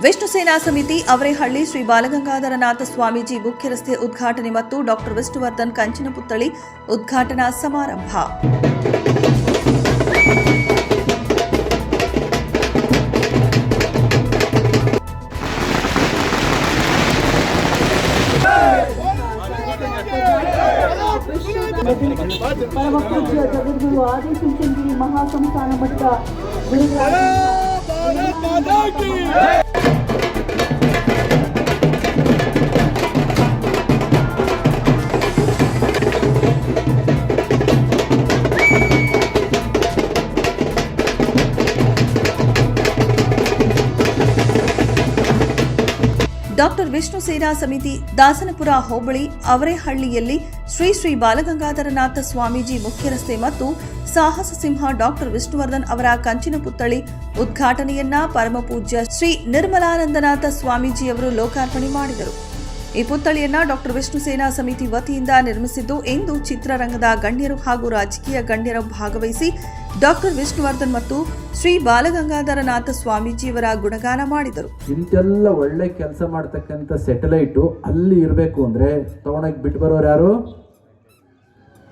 ವಿಷ್ಣು ಸೇನಾ ಸಮಿತಿ ಅವರೇಹಳ್ಳಿ ಶ್ರೀ ಬಾಲಗಂಗಾಧರನಾಥ ಸ್ವಾಮೀಜಿ ಮುಖ್ಯ ರಸ್ತೆ ಉದ್ಘಾಟನೆ ಮತ್ತು ಡಾಕ್ಟರ್ ವಿಷ್ಣುವರ್ಧನ್ ಕಂಚಿನ ಪುತ್ಥಳಿ ಉದ್ಘಾಟನಾ ಸಮಾರಂಭ. ಪರಮ ಪೂಜ್ಯ ಜಗದ್ಗುರು ಆದಿಚುಂಚನಗಿರಿ ಮಹಾಸಂಸ್ಥಾನ ಮಠದ ಡಾಕ್ಟರ್ ವಿಷ್ಣು ಸೇನಾ ಸಮಿತಿ ದಾಸನಪುರ ಹೋಬಳಿ ಅವರೇಹಳ್ಳಿಯಲ್ಲಿ ಶ್ರೀ ಶ್ರೀ ಬಾಲಗಂಗಾಧರನಾಥ ಸ್ವಾಮೀಜಿ ಮುಖ್ಯ ರಸ್ತೆ ಮತ್ತು ಸಾಹಸ ಸಿಂಹ ಡಾಕ್ಟರ್ ವಿಷ್ಣುವರ್ಧನ್ ಅವರ ಕಂಚಿನ ಪುತ್ಥಳಿ ಉದ್ಘಾಟನೆಯನ್ನ ಪರಮಪೂಜ್ಯ ಶ್ರೀ ನಿರ್ಮಲಾನಂದನಾಥ ಸ್ವಾಮೀಜಿಯವರು ಲೋಕಾರ್ಪಣೆ ಮಾಡಿದರು. ಈ ಪುತ್ಥಳಿಯನ್ನ ಡಾಕ್ಟರ್ ವಿಷ್ಣು ಸೇನಾ ಸಮಿತಿ ವತಿಯಿಂದ ನಿರ್ಮಿಸಿದ್ದು, ಇಂದು ಚಿತ್ರರಂಗದ ಗಣ್ಯರು ಹಾಗೂ ರಾಜಕೀಯ ಗಣ್ಯರು ಭಾಗವಹಿಸಿ ಡಾಕ್ಟರ್ ವಿಷ್ಣುವರ್ಧನ್ ಮತ್ತು ಶ್ರೀ ಬಾಲಗಂಗಾಧರನಾಥ ಸ್ವಾಮೀಜಿಯವರ ಗುಣಗಾನ ಮಾಡಿದರು. ಇಂತೆಲ್ಲ ಒಳ್ಳೆ ಕೆಲಸ ಮಾಡ್ತಕ್ಕಂಥ ಸ್ಯಾಟಲೈಟು ಅಲ್ಲಿ ಇರಬೇಕು ಅಂದ್ರೆ ತಗೊಂಡೋಗಿ ಬಿಟ್ಟು ಬರೋರು ಯಾರು?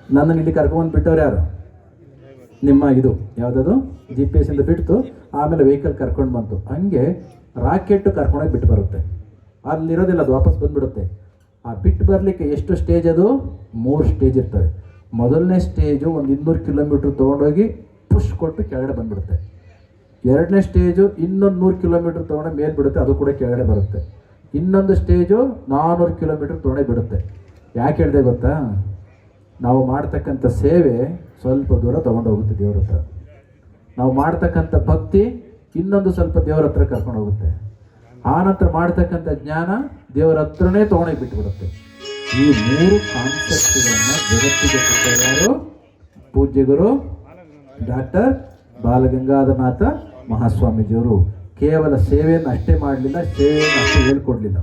ನನ್ನನ್ನು ಇಲ್ಲಿ ಕರ್ಕೊಂಡ್ ಬಿಟ್ಟವ್ರು ಯಾರು? ನಿಮ್ಮ ಇದು ಯಾವುದದು GPS ಇಂದ ಬಿಡ್ತು, ಆಮೇಲೆ ವೆಹಿಕಲ್ ಕರ್ಕೊಂಡು ಬಂತು. ಹಂಗೆ ರಾಕೆಟ್ ಕರ್ಕೊಂಡೋಗಿ ಬಿಟ್ಟು ಬರುತ್ತೆ, ಅಲ್ಲಿರೋದಿಲ್ಲ, ಅದು ವಾಪಸ್ ಬಂದ್ಬಿಡುತ್ತೆ. ಆ ಬಿಟ್ಟು ಬರಲಿಕ್ಕೆ ಎಷ್ಟು ಸ್ಟೇಜ್? ಅದು 3 ಸ್ಟೇಜ್ ಇರ್ತವೆ. ಮೊದಲನೇ ಸ್ಟೇಜು ಒಂದು 200 ಕಿಲೋಮೀಟ್ರ್ ತೊಗೊಂಡೋಗಿ ಪುಷ್ ಕೊಟ್ಟು ಕೆಳಗಡೆ ಬಂದ್ಬಿಡುತ್ತೆ. ಎರಡನೇ ಸ್ಟೇಜು ಇನ್ನೊಂದು 100 ಕಿಲೋಮೀಟ್ರ್ ತೊಗೊಂಡು ಮೇಲೆ ಬಿಡುತ್ತೆ, ಅದು ಕೂಡ ಕೆಳಗಡೆ ಬರುತ್ತೆ. ಇನ್ನೊಂದು ಸ್ಟೇಜು 400 ಕಿಲೋಮೀಟ್ರ್ ತೊಗೊಂಡೇ ಬಿಡುತ್ತೆ. ಯಾಕೆ ಹೇಳಿದೆ ಗೊತ್ತಾ? ನಾವು ಮಾಡ್ತಕ್ಕಂಥ ಸೇವೆ ಸ್ವಲ್ಪ ದೂರ ತೊಗೊಂಡು ಹೋಗುತ್ತೆ ದೇವ್ರ ಹತ್ರ. ನಾವು ಮಾಡ್ತಕ್ಕಂಥ ಭಕ್ತಿ ಇನ್ನೊಂದು ಸ್ವಲ್ಪ ದೇವರ ಹತ್ರ ಕರ್ಕೊಂಡು ಹೋಗುತ್ತೆ. ಆನಂತರ ಮಾಡ್ತಕ್ಕಂಥ ಜ್ಞಾನ ದೇವರ ಹತ್ರನೇ ತೊಗೊಂಡೋಗಿ ಬಿಟ್ಟುಬಿಡುತ್ತೆ. ಈ 3 ಕಾನ್ಸೆಪ್ಟ್ಗಳನ್ನು ಜಗತ್ತಿಗೆ ಕೊಟ್ಟವರು ಪೂಜ್ಯಗುರು ಡಾಕ್ಟರ್ ಬಾಲಗಂಗಾಧರನಾಥ ಮಹಾಸ್ವಾಮೀಜಿಯವರು. ಕೇವಲ ಸೇವೆಯನ್ನು ಅಷ್ಟೇ ಮಾಡಲಿಲ್ಲ, ಸೇವೆಯನ್ನು ಅಷ್ಟೇ ಹೇಳ್ಕೊಡ್ಲಿಲ್ಲ.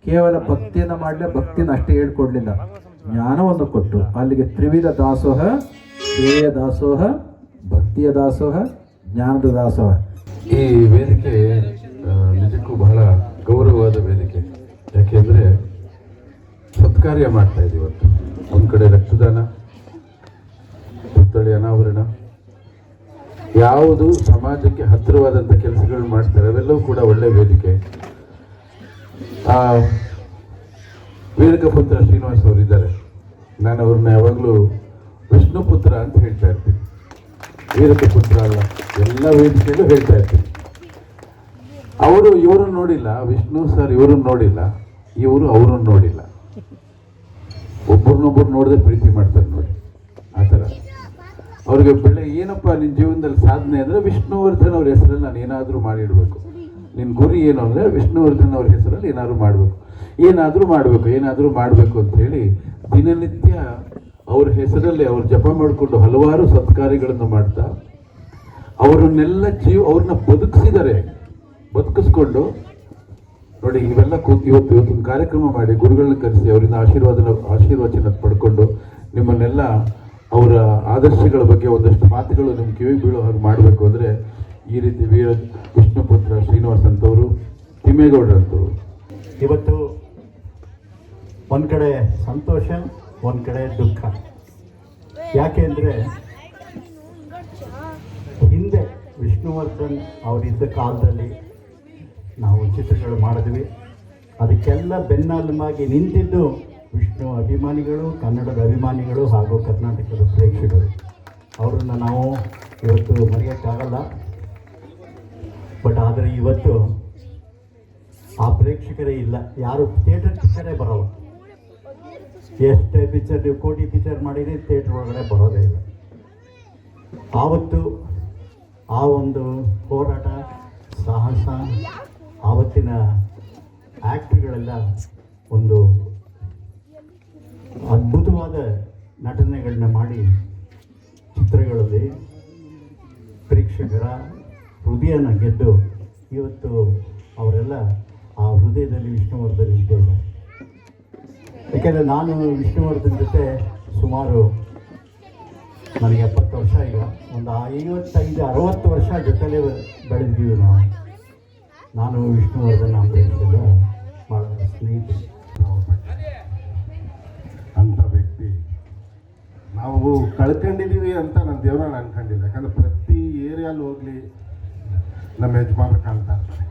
ಕೇವಲ ಭಕ್ತಿಯನ್ನು ಮಾಡಲಿಲ್ಲ, ಭಕ್ತಿಯನ್ನು ಅಷ್ಟೇ ಹೇಳ್ಕೊಡ್ಲಿಲ್ಲ, ಜ್ಞಾನವನ್ನು ಕೊಟ್ಟು ಅಲ್ಲಿಗೆ ತ್ರಿವಿಧ ದಾಸೋಹ, ಸೇವೆಯ ದಾಸೋಹ, ಭಕ್ತಿಯ ದಾಸೋಹ, ಜ್ಞಾನದ ದಾಸೋಹ. ಈ ವೇದಿಕೆ ನಿಜಕ್ಕೂ ಬಹಳ ಗೌರವವಾದ ವೇದಿಕೆ. ಯಾಕೆಂದರೆ ಸತ್ಕಾರ್ಯ ಮಾಡ್ತಾ ಇದ್ದೀವಿ ಇವತ್ತು. ಒಂದು ಕಡೆ ರಕ್ತದಾನ, ಪುತ್ಥಳಿ ಅನಾವರಣ, ಯಾವುದು ಸಮಾಜಕ್ಕೆ ಹತ್ತಿರವಾದಂಥ ಕೆಲಸಗಳು ಮಾಡ್ತಾರೆ ಅವೆಲ್ಲವೂ ಕೂಡ ಒಳ್ಳೆಯ ವೇದಿಕೆ. ವೇದಿಕೆ ಪುತ್ರ ಶ್ರೀನಿವಾಸ್ ಅವರಿದ್ದಾರೆ. ನಾನು ಅವ್ರನ್ನ ಯಾವಾಗಲೂ ವಿಷ್ಣು ಪುತ್ರ ಅಂತ ಹೇಳ್ತಾ ಇರ್ತೀನಿ. ವೇದಿಕೆ ಪುತ್ರ ಅಲ್ಲ, ಎಲ್ಲ ವೇದಿಕೆಯಲ್ಲೂ ಹೇಳ್ತಾ ಇರ್ತೀನಿ. ಅವರು ಇವರನ್ನು ನೋಡಿಲ್ಲ, ವಿಷ್ಣು ಸರ್ ಇವರನ್ನು ನೋಡಿಲ್ಲ, ಇವರು ಅವರನ್ನು ನೋಡಿಲ್ಲ. ಒಬ್ಬರನ್ನೊಬ್ಬರು ನೋಡಿದ್ರೆ ಪ್ರೀತಿ ಮಾಡ್ತಾರೆ ನೋಡಿ, ಆ ಥರ. ಅವ್ರಿಗೆ ಏನಪ್ಪ ನಿನ್ನ ಜೀವನದಲ್ಲಿ ಸಾಧನೆ ಅಂದರೆ ವಿಷ್ಣುವರ್ಧನ್ ಅವ್ರ ಹೆಸರಲ್ಲಿ ನಾನು ಏನಾದರೂ ಮಾಡಿಡಬೇಕು. ನಿನ್ನ ಗುರಿ ಏನು ಅಂದರೆ ವಿಷ್ಣುವರ್ಧನ್ ಅವ್ರ ಹೆಸರಲ್ಲಿ ಏನಾದರೂ ಮಾಡಬೇಕು ಅಂತ ಹೇಳಿ ದಿನನಿತ್ಯ ಅವ್ರ ಹೆಸರಲ್ಲಿ ಅವ್ರು ಜಪ ಮಾಡಿಕೊಂಡು ಹಲವಾರು ಸತ್ಕಾರ್ಯಗಳನ್ನು ಮಾಡ್ತಾ ಅವರನ್ನೆಲ್ಲ ಅವ್ರನ್ನ ಬದುಕಿಸ್ಕೊಂಡು ನೋಡಿ. ಇವೆಲ್ಲ ಇವತ್ತೊಂದು ಕಾರ್ಯಕ್ರಮ ಮಾಡಿ ಗುರುಗಳನ್ನ ಕರೆಸಿ ಅವರಿಂದ ಆಶೀರ್ವಚನ ಪಡ್ಕೊಂಡು ನಿಮ್ಮನ್ನೆಲ್ಲ ಅವರ ಆದರ್ಶಗಳ ಬಗ್ಗೆ ಒಂದಷ್ಟು ಮಾತುಗಳು ನಿಮ್ಮ ಕಿವಿಗೆ ಬೀಳೋ ಹಾಗೆ ಮಾಡಬೇಕು ಅಂದರೆ ಈ ರೀತಿ ವಿಷ್ಣುಪುತ್ರ ಶ್ರೀನಿವಾಸ್ ಅಂತವರು, ತಿಮ್ಮೇಗೌಡರಂತವರು. ಇವತ್ತು ಒಂದು ಕಡೆ ಸಂತೋಷ, ಒಂದು ಕಡೆ ದುಃಖ. ಯಾಕೆ ಅಂದರೆ ಹಿಂದೆ ವಿಷ್ಣುವರ್ಧನ್ ಅವರಿದ್ದ ಕಾಲದಲ್ಲಿ ನಾವು ಚಿತ್ರಗಳು ಮಾಡಿದ್ವಿ. ಅದಕ್ಕೆಲ್ಲ ಬೆನ್ನೆಲುಬಾಗಿ ನಿಂತಿದ್ದು ವಿಷ್ಣು ಅಭಿಮಾನಿಗಳು, ಕನ್ನಡದ ಅಭಿಮಾನಿಗಳು ಹಾಗೂ ಕರ್ನಾಟಕದ ಪ್ರೇಕ್ಷಕರು. ಅವರನ್ನು ನಾವು ಇವತ್ತು ಮರೆಯೋಕ್ಕಾಗಲ್ಲ. ಬಟ್ ಆದರೆ ಇವತ್ತು ಆ ಪ್ರೇಕ್ಷಕರೇ ಇಲ್ಲ. ಯಾರು ಥಿಯೇಟರ್ ಪಿಕ್ಚರೇ ಬರೋಲ್ಲ. ಎಷ್ಟೇ ಪಿಕ್ಚರ್ ನೀವು ಕೋಟಿ ಪಿಕ್ಚರ್ ಮಾಡಿದರೆ ಥಿಯೇಟರ್ ಒಳಗಡೆ ಬರೋದೇ ಇಲ್ಲ. ಆವತ್ತು ಆ ಒಂದು ಹೋರಾಟ, ಸಾಹಸ, ಆವತ್ತಿನ ಆ್ಯಕ್ಟ್ರುಗಳೆಲ್ಲ ಒಂದು ಅದ್ಭುತವಾದ ನಟನೆಗಳನ್ನ ಮಾಡಿ ಚಿತ್ರಗಳಲ್ಲಿ ಪ್ರೇಕ್ಷಕರ ಹೃದಯನ ಗೆದ್ದು ಇವತ್ತು ಅವರೆಲ್ಲ ಆ ಹೃದಯದಲ್ಲಿ ವಿಷ್ಣುವರ್ಧನ್ ಇದ್ದೇನೆ. ಯಾಕೆಂದರೆ ನಾನು ವಿಷ್ಣುವರ್ಧನ್ ಜೊತೆ ಸುಮಾರು ನನಗೆ 70 ವರ್ಷ, ಈಗ ಒಂದು 55-60 ವರ್ಷ ಜೊತೆಲೇ ಬೆಳೆದಿದ್ದೀವಿ ನಾವು. ನಾನು ವಿಷ್ಣುವರ್ಧನ್ ಅಂಬರೀಷೆಲ್ಲ ಭಾಳ ಸ್ನೇಹಿತರು. ಅಂಥ ವ್ಯಕ್ತಿ ನಾವು ಕಳ್ಕೊಂಡಿದ್ದೀವಿ ಅಂತ ನಾನು ದೇವ್ರನ್ನ ಅನ್ಕೊಂಡಿಲ್ಲ. ಯಾಕಂದರೆ ಪ್ರತಿ ಏರಿಯಲ್ಲಿ ಹೋಗಲಿ ನಮ್ಮ ಯಜಮಾನರು ಕಾಣ್ತಾ ಇರ್ತಾರೆ.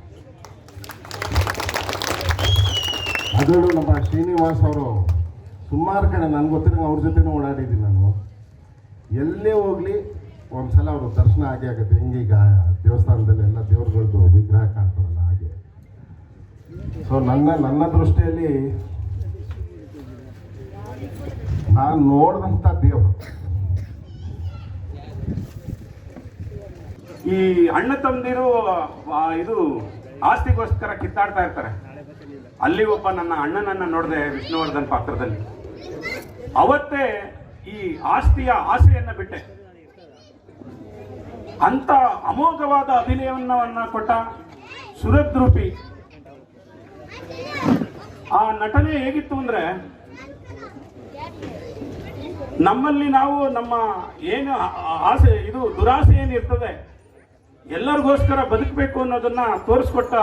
ಅದರಲ್ಲೂ ನಮ್ಮ ಶ್ರೀನಿವಾಸ್ ಅವರು ಸುಮಾರು ಕಡೆ ನನಗೆ ಗೊತ್ತಿರೋ ಅವ್ರ ಜೊತೆನೂ ಓಡಾಡಿದ್ದೀನಿ ನಾನು. ಎಲ್ಲೇ ಹೋಗಲಿ ಒಂದು ಸಲ ಅವರು ದರ್ಶನ ಆಗೇ ಆಗುತ್ತೆ. ಹೆಂಗೀಗ ದೇವಸ್ಥಾನದಲ್ಲಿ ಎಲ್ಲ ದೇವ್ರುಗಳದ್ದು ವಿಗ್ರಹ ಕಾಣ್ತಾರಲ್ಲ ಹಾಗೆ. ಸೊ ನನ್ನ ದೃಷ್ಟಿಯಲ್ಲಿ ನಾನು ನೋಡಿದಂಥ ದೇವರು ಈ ಅಣ್ಣ ತಮ್ಮದಿರು ಇದು ಆಸ್ತಿಗೋಸ್ಕರ ಕಿತ್ತಾಡ್ತಾ ಇರ್ತಾರೆ. ಅಲ್ಲಿ ಒಬ್ಬ ನನ್ನ ಅಣ್ಣನನ್ನ ನೋಡಿದೆ ವಿಷ್ಣುವರ್ಧನ್ ಪಾತ್ರದಲ್ಲಿ. ಅವತ್ತೇ ಈ ಆಸ್ತಿಯ ಆಸೆಯನ್ನ ಬಿಟ್ಟೆ. ಅಂತ ಅಮೋಘವಾದ ಅಭಿನಯವನ್ನ ಕೊಟ್ಟ ಸುರದ್ರೂಪಿ. ಆ ನಟನೆ ಹೇಗಿತ್ತು ಅಂದ್ರೆ, ನಮ್ಮಲ್ಲಿ ನಾವು ನಮ್ಮ ಏನು ಆಸೆ, ಇದು ದುರಾಸೆ ಏನಿರ್ತದೆ, ಎಲ್ಲರಿಗೋಸ್ಕರ ಬದುಕಬೇಕು ಅನ್ನೋದನ್ನ ತೋರಿಸ್ಕೊಟ್ಟ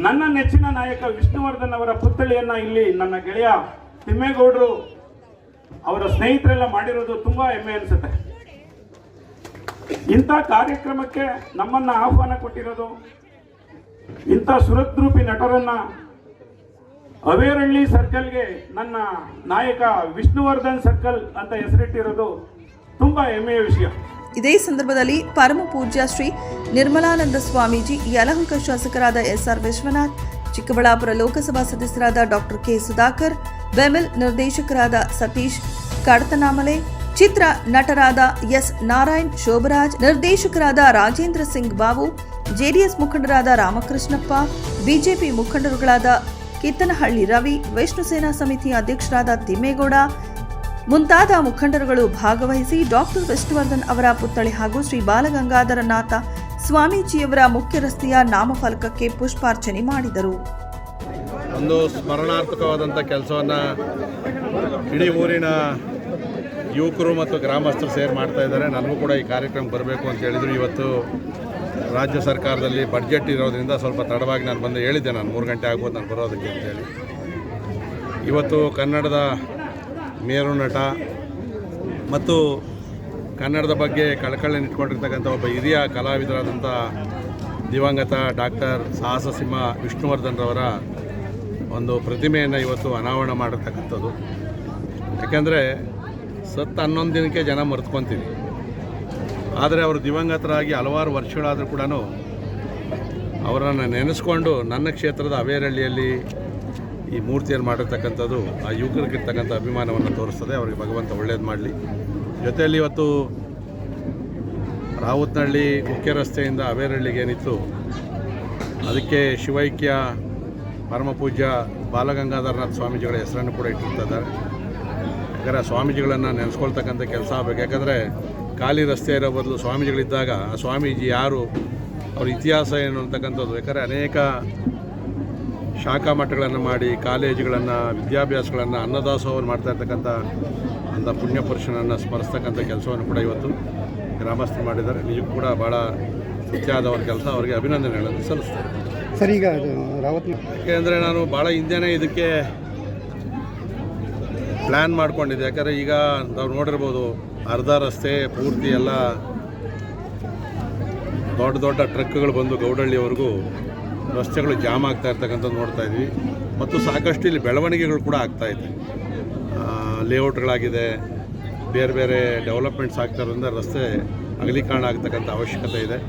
ನನ್ನ ನೆಚ್ಚಿನ ನಾಯಕ ವಿಷ್ಣುವರ್ಧನ್ ಅವರ ಪುತ್ಥಳಿಯನ್ನ ಇಲ್ಲಿ ನನ್ನ ಗೆಳೆಯ ತಿಮ್ಮೇಗೌಡರು ಅವರ ಸ್ನೇಹಿತರೆಲ್ಲ ಮಾಡಿರೋದು ತುಂಬಾ ಹೆಮ್ಮೆ ಅನಿಸುತ್ತೆ. ಇಂಥ ಕಾರ್ಯಕ್ರಮಕ್ಕೆ ನಮ್ಮನ್ನ ಆಹ್ವಾನ ಕೊಟ್ಟಿರೋದು, ಇಂಥ ಸುರದ್ರೂಪಿ ನಟರನ್ನ ಅವೇರಳ್ಳಿ ಸರ್ಕಲ್ಗೆ ನನ್ನ ನಾಯಕ ವಿಷ್ಣುವರ್ಧನ್ ಸರ್ಕಲ್ ಅಂತ ಹೆಸರಿಟ್ಟಿರೋದು ತುಂಬಾ ಹೆಮ್ಮೆಯ ವಿಷಯ. ಇದೇ ಸಂದರ್ಭದಲ್ಲಿ ಪರಮ ಪೂಜ್ಯ ಶ್ರೀ ನಿರ್ಮಲಾನಂದ ಸ್ವಾಮೀಜಿ, ಯಲಹಂಕ ಶಾಸಕರಾದ ಎಸ್ಆರ್ ವಿಶ್ವನಾಥ್, ಚಿಕ್ಕಬಳ್ಳಾಪುರ ಲೋಕಸಭಾ ಸದಸ್ಯರಾದ ಡಾಕ್ಟರ್ ಕೆ ಸುಧಾಕರ್, ಬೆಮೆಲ್ ನಿರ್ದೇಶಕರಾದ ಸತೀಶ್ ಕಡತನಾಮಲೆ, ಚಿತ್ರ ನಟರಾದ ಎಸ್ ನಾರಾಯಣ್ ಶೋಭರಾಜ್, ನಿರ್ದೇಶಕರಾದ ರಾಜೇಂದ್ರ ಸಿಂಗ್ ಬಾಬು, ಜೆಡಿಎಸ್ ಮುಖಂಡರಾದ ರಾಮಕೃಷ್ಣಪ್ಪ, ಬಿಜೆಪಿ ಮುಖಂಡರುಗಳಾದ ಕಿತ್ತನಹಳ್ಳಿ ರವಿ, ವಿಷ್ಣು ಸೇನಾ ಸಮಿತಿ ಅಧ್ಯಕ್ಷರಾದ ತಿಮ್ಮೇಗೌಡ ಮುಂತಾದ ಮುಖಂಡರುಗಳು ಭಾಗವಹಿಸಿ ಡಾಕ್ಟರ್ ವಿಷ್ಣುವರ್ಧನ್ ಅವರ ಪುತ್ಥಳಿ ಹಾಗೂ ಶ್ರೀ ಬಾಲಗಂಗಾಧರನಾಥ ಸ್ವಾಮೀಜಿಯವರ ಮುಖ್ಯ ರಸ್ತೆಯ ನಾಮಫಲಕಕ್ಕೆ ಪುಷ್ಪಾರ್ಚನೆ ಮಾಡಿದರು. ಒಂದು ಸ್ಮರಣಾರ್ಥಕವಾದಂಥ ಕೆಲಸವನ್ನು ಇಡೀ ಊರಿನ ಯುವಕರು ಮತ್ತು ಗ್ರಾಮಸ್ಥರು ಸೇರಿ ಮಾಡ್ತಾ ಇದ್ದಾರೆ. ನನಗೂ ಕೂಡ ಈ ಕಾರ್ಯಕ್ರಮ ಬರಬೇಕು ಅಂತ ಹೇಳಿದರು. ಇವತ್ತು ರಾಜ್ಯ ಸರ್ಕಾರದಲ್ಲಿ ಬಡ್ಜೆಟ್ ಇರೋದ್ರಿಂದ ಸ್ವಲ್ಪ ತಡವಾಗಿ ನಾನು ಬಂದು ಹೇಳಿದ್ದೆ, ನಾನು 3 ಗಂಟೆ ಆಗ್ಬೋದು ನಾನು ಬರೋದಕ್ಕೆ ಅಂತೇಳಿ. ಇವತ್ತು ಕನ್ನಡದ ಮೇರು ನಟ ಮತ್ತು ಕನ್ನಡದ ಬಗ್ಗೆ ಕಳಕಳಿ ಇಟ್ಕೊಂಡಿರ್ತಕ್ಕಂಥ ಒಬ್ಬ ಹಿರಿಯ ಕಲಾವಿದರಾದಂಥ ದಿವಂಗತ ಡಾಕ್ಟರ್ ಸಾಹಸ ಸಿಂಹ ವಿಷ್ಣುವರ್ಧನ್ರವರ ಒಂದು ಪ್ರತಿಮೆಯನ್ನು ಇವತ್ತು ಅನಾವರಣ ಮಾಡಿರ್ತಕ್ಕಂಥದ್ದು. ಯಾಕೆಂದರೆ ಸತ್ತು 11 ದಿನಕ್ಕೆ ಜನ ಮರೆತ್ಕೊತೀವಿ. ಆದರೆ ಅವರು ದಿವಂಗತರಾಗಿ ಹಲವಾರು ವರ್ಷಗಳಾದರೂ ಕೂಡ ಅವರನ್ನು ನೆನೆಸ್ಕೊಂಡು ನನ್ನ ಕ್ಷೇತ್ರದ ಅವೇರಳ್ಳಿಯಲ್ಲಿ ಈ ಮೂರ್ತಿಯನ್ನು ಮಾಡಿರ್ತಕ್ಕಂಥದ್ದು ಆ ಯುವಕರಿಗಿರ್ತಕ್ಕಂಥ ಅಭಿಮಾನವನ್ನು ತೋರಿಸ್ತದೆ. ಅವರಿಗೆ ಭಗವಂತ ಒಳ್ಳೇದು ಮಾಡಲಿ. ಜೊತೆಯಲ್ಲಿ ಇವತ್ತು ರಾವುತನಹಳ್ಳಿ ಮುಖ್ಯ ರಸ್ತೆಯಿಂದ ಅವೇರಳ್ಳಿಗೆ ಏನಿತ್ತು, ಅದಕ್ಕೆ ಶಿವೈಕ್ಯ ಪರಮ ಪೂಜ್ಯ ಬಾಲಗಂಗಾಧರನಾಥ ಸ್ವಾಮೀಜಿಗಳ ಹೆಸರನ್ನು ಕೂಡ ಇಟ್ಟಿರ್ತಿದ್ದಾರೆ. ಯಾಕಂದರೆ ಸ್ವಾಮೀಜಿಗಳನ್ನು ನೆನೆಸ್ಕೊಳ್ತಕ್ಕಂಥ ಕೆಲಸ ಆಗಬೇಕು. ಯಾಕಂದರೆ ಖಾಲಿ ರಸ್ತೆ ಇರೋ ಬದಲು ಸ್ವಾಮೀಜಿಗಳಿದ್ದಾಗ ಆ ಸ್ವಾಮೀಜಿ ಯಾರು, ಅವ್ರ ಇತಿಹಾಸ ಏನು ಅಂತಕ್ಕಂಥದ್ದು. ಯಾಕಂದರೆ ಅನೇಕ ಶಾಖಾ ಮಠಗಳನ್ನು ಮಾಡಿ, ಕಾಲೇಜುಗಳನ್ನು, ವಿದ್ಯಾಭ್ಯಾಸಗಳನ್ನು, ಅನ್ನದಾಸೋಹವನ್ನು ಮಾಡ್ತಾ ಇರ್ತಕ್ಕಂಥ ಅಂಥ ಪುಣ್ಯ ಪುರುಷನನ್ನು ಸ್ಮರಿಸ್ತಕ್ಕಂಥ ಕೆಲಸವನ್ನು ಕೂಡ ಇವತ್ತು ಗ್ರಾಮಸ್ಥರು ಮಾಡಿದ್ದಾರೆ. ನಿಜಕ್ಕೂ ಕೂಡ ಭಾಳ ಸ್ತುತ್ಯಾದವರ ಕೆಲಸ. ಅವರಿಗೆ ಅಭಿನಂದನೆಗಳನ್ನು ಸಲ್ಲಿಸ್ತಾರೆ. ಸರ್, ಈಗ ರಾವತ್ ಯಾಕೆಂದರೆ ನಾನು ಭಾಳ ಹಿಂದೆಯೇ ಇದಕ್ಕೆ ಪ್ಲ್ಯಾನ್ ಮಾಡ್ಕೊಂಡಿದ್ದೆ. ಯಾಕಂದರೆ ಈಗ ನಾವು ನೋಡಿರ್ಬೋದು, ಅರ್ಧ ರಸ್ತೆ ಪೂರ್ತಿ ಎಲ್ಲ ದೊಡ್ಡ ದೊಡ್ಡ ಟ್ರಕ್ಗಳು ಬಂದು ಗೌಡಹಳ್ಳಿವರೆಗೂ ರಸ್ತೆಗಳು ಜಾಮ್ ಆಗ್ತಾ ಇರ್ತಕ್ಕಂಥದ್ದು ನೋಡ್ತಾ ಇದ್ವಿ. ಮತ್ತು ಸಾಕಷ್ಟು ಇಲ್ಲಿ ಬೆಳವಣಿಗೆಗಳು ಕೂಡ ಆಗ್ತಾಯಿದೆ. ಲೇಔಟ್ಗಳಾಗಿದೆ, ಬೇರೆ ಬೇರೆ ಡೆವಲಪ್ಮೆಂಟ್ಸ್ ಆಗ್ತಾ ಇರೋದ್ರಿಂದ ರಸ್ತೆ ಅಗಲೀಕರಣ ಆಗ್ತಕ್ಕಂಥ ಅವಶ್ಯಕತೆ ಇದೆ.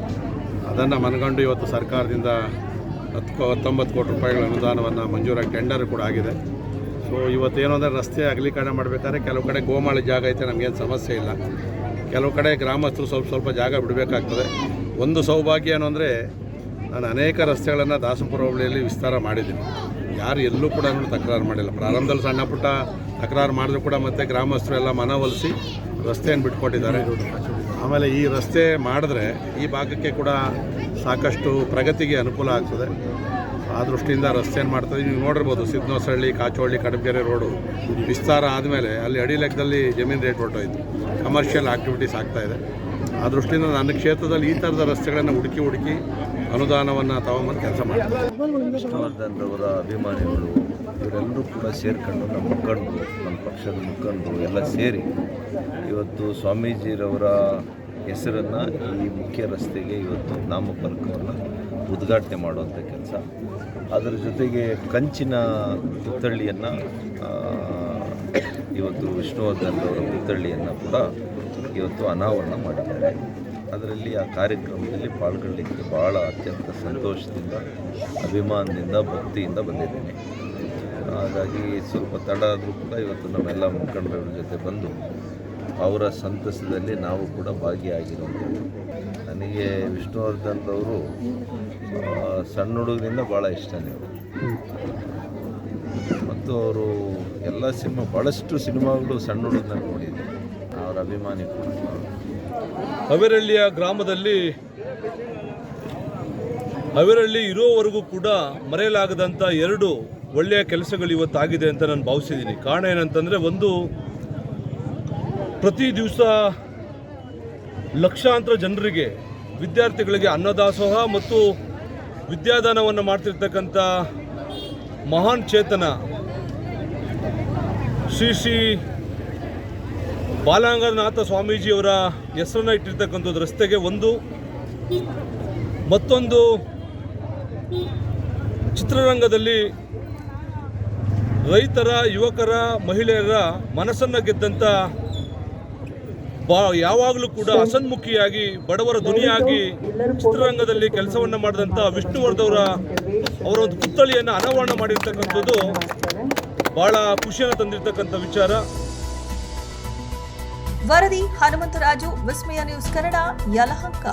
ಅದನ್ನು ಮನಗಂಡು ಇವತ್ತು ಸರ್ಕಾರದಿಂದ 19 ಕೋಟಿ ರೂಪಾಯಿಗಳ ಅನುದಾನವನ್ನು ಮಂಜೂರಾಗಿ ಟೆಂಡರ್ ಕೂಡ ಆಗಿದೆ. ಸೊ ಇವತ್ತೇನು ಅಂದರೆ ರಸ್ತೆ ಅಗಲೀಕರಣ ಮಾಡಬೇಕಾದ್ರೆ ಕೆಲವು ಕಡೆ ಗೋಮಾಳಿ ಜಾಗ ಐತೆ, ನಮಗೇನು ಸಮಸ್ಯೆ ಇಲ್ಲ. ಕೆಲವು ಕಡೆ ಗ್ರಾಮಸ್ಥರು ಸ್ವಲ್ಪ ಜಾಗ ಬಿಡಬೇಕಾಗ್ತದೆ. ಒಂದು ಸೌಭಾಗ್ಯ ಏನು ಅಂದರೆ, ನಾನು ಅನೇಕ ರಸ್ತೆಗಳನ್ನು ದಾಸನಪುರ ಹೋಬಳಿಯಲ್ಲಿ ವಿಸ್ತಾರ ಮಾಡಿದ್ದೀನಿ. ಯಾರು ಎಲ್ಲೂ ಕೂಡ ತಕರಾರು ಮಾಡಿಲ್ಲ. ಪ್ರಾರಂಭದಲ್ಲಿ ಸಣ್ಣ ಪುಟ್ಟ ತಕರಾರು ಮಾಡಿದ್ರು ಕೂಡ ಮತ್ತೆ ಗ್ರಾಮಸ್ಥರು ಎಲ್ಲ ಮನವೊಲಿಸಿ ರಸ್ತೆಯನ್ನು ಬಿಟ್ಕೊಟ್ಟಿದ್ದಾರೆ. ಆಮೇಲೆ ಈ ರಸ್ತೆ ಮಾಡಿದ್ರೆ ಈ ಭಾಗಕ್ಕೆ ಕೂಡ ಸಾಕಷ್ಟು ಪ್ರಗತಿಗೆ ಅನುಕೂಲ ಆಗ್ತದೆ. ಆ ದೃಷ್ಟಿಯಿಂದ ರಸ್ತೆಯನ್ನು ಮಾಡ್ತಾರೆ. ನೀವು ನೋಡಿರ್ಬೋದು, ಸಿದ್ನೋಸಹಳ್ಳಿ, ಕಾಚೋಹಳ್ಳಿ, ಕಡಬಗೆರೆ ರೋಡು ವಿಸ್ತಾರ ಆದಮೇಲೆ ಅಲ್ಲಿ ಅಡಿ ಲೆಕ್ಕದಲ್ಲಿ ಜಮೀನು ರೇಟ್ ಹೊರಟೋಯ್ತು. ಕಮರ್ಷಿಯಲ್ ಆಕ್ಟಿವಿಟೀಸ್ ಆಗ್ತಾಯಿದೆ. ಆ ದೃಷ್ಟಿಯಿಂದ ನನ್ನ ಕ್ಷೇತ್ರದಲ್ಲಿ ಈ ಥರದ ರಸ್ತೆಗಳನ್ನು ಹುಡುಕಿ ಅನುದಾನವನ್ನು ತಗೊಂಬಂದು ಕೆಲಸ ಮಾಡ್ತಾರೆ. ವಿಷ್ಣುವರ್ಧನ್ ರವರ ಅಭಿಮಾನಿಗಳು ಇವರೆಲ್ಲರೂ ಕೂಡ ಸೇರ್ಕೊಂಡು ನಮ್ಮ ಮುಖಂಡರು, ನಮ್ಮ ಪಕ್ಷದ ಮುಖಂಡರು ಎಲ್ಲ ಸೇರಿ ಇವತ್ತು ಸ್ವಾಮೀಜಿರವರ ಹೆಸರನ್ನು ಈ ಮುಖ್ಯ ರಸ್ತೆಗೆ ಇವತ್ತು ನಾಮಫಲಕವನ್ನು ಉದ್ಘಾಟನೆ ಮಾಡುವಂಥ ಕೆಲಸ. ಅದರ ಜೊತೆಗೆ ಕಂಚಿನ ಪುತ್ಥಳಿಯನ್ನು ಇವತ್ತು ವಿಷ್ಣುವರ್ಧನ್ ಅವರ ಪುತ್ಥಳಿಯನ್ನು ಕೂಡ ಇವತ್ತು ಅನಾವರಣ ಮಾಡಿದ್ದಾರೆ. ಅದರಲ್ಲಿ ಆ ಕಾರ್ಯಕ್ರಮದಲ್ಲಿ ಪಾಲ್ಗೊಳ್ಳಲಿಕ್ಕೆ ಭಾಳ ಅತ್ಯಂತ ಸಂತೋಷದಿಂದ, ಅಭಿಮಾನದಿಂದ, ಭಕ್ತಿಯಿಂದ ಬಂದಿದ್ದೇನೆ. ಹಾಗಾಗಿ ಸ್ವಲ್ಪ ತಡ ಆದರೂ ಕೂಡ ಇವತ್ತು ನಮ್ಮೆಲ್ಲ ಮುಖಂಡರ ಜೊತೆ ಬಂದು ಅವರ ಸಂತಸದಲ್ಲಿ ನಾವು ಕೂಡ ಭಾಗಿಯಾಗಿರುವಂಥದ್ದು. ನನಗೆ ವಿಷ್ಣುವರ್ಧನ್ ಅವರು ಸಣ್ಣ ಹುಡುಗರಿಂದ ಭಾಳ ಇಷ್ಟ ನೀವು, ಮತ್ತು ಅವರು ಎಲ್ಲ ಭಾಳಷ್ಟು ಸಿನಿಮಾಗಳು ಸಣ್ಣ ಹುಡುಗನಲ್ಲಿ ನೋಡಿದ್ದೆ. ಅವರ ಅಭಿಮಾನಿ ಕೂಡ. ಹವೇರಳ್ಳಿಯ ಗ್ರಾಮದಲ್ಲಿ ಹವೇರಳ್ಳಿ ಇರೋವರೆಗೂ ಕೂಡ ಮರೆಯಲಾಗದಂಥ 2 ಒಳ್ಳೆಯ ಕೆಲಸಗಳು ಇವತ್ತಾಗಿದೆ ಅಂತ ನಾನು ಭಾವಿಸಿದ್ದೀನಿ. ಕಾರಣ ಏನಂತಂದರೆ, ಒಂದು, ಪ್ರತಿ ದಿವಸ ಲಕ್ಷಾಂತರ ಜನರಿಗೆ, ವಿದ್ಯಾರ್ಥಿಗಳಿಗೆ ಅನ್ನದಾಸೋಹ ಮತ್ತು ವಿದ್ಯಾದಾನವನ್ನು ಮಾಡ್ತಿರ್ತಕ್ಕಂಥ ಮಹಾನ್ ಚೇತನ ಶ್ರೀ ಬಾಲಗಂಗಾಧರನಾಥ ಸ್ವಾಮೀಜಿಯವರ ಹೆಸರನ್ನು ಇಟ್ಟಿರ್ತಕ್ಕಂಥದ್ದು ರಸ್ತೆಗೆ ಒಂದು. ಮತ್ತೊಂದು, ಚಿತ್ರರಂಗದಲ್ಲಿ ರೈತರ, ಯುವಕರ, ಮಹಿಳೆಯರ ಮನಸ್ಸನ್ನು ಗೆದ್ದಂಥ, ಯಾವಾಗಲೂ ಕೂಡ ಹಸನ್ಮುಖಿಯಾಗಿ ಬಡವರ ಧ್ವನಿಯಾಗಿ ಚಿತ್ರರಂಗದಲ್ಲಿ ಕೆಲಸವನ್ನು ಮಾಡಿದಂಥ ವಿಷ್ಣುವರ್ಧನ್ ಅವರ ಒಂದು ಪುತ್ಥಳಿಯನ್ನು ಅನಾವರಣ ಮಾಡಿರ್ತಕ್ಕಂಥದ್ದು ಭಾಳ ಖುಷಿಯನ್ನು ತಂದಿರತಕ್ಕಂಥ ವಿಚಾರ. ವರದಿ ಹನುಮಂತರಾಜು, ವಿಸ್ಮಯ ನ್ಯೂಸ್ ಕನ್ನಡ, ಯಲಹಂಕ.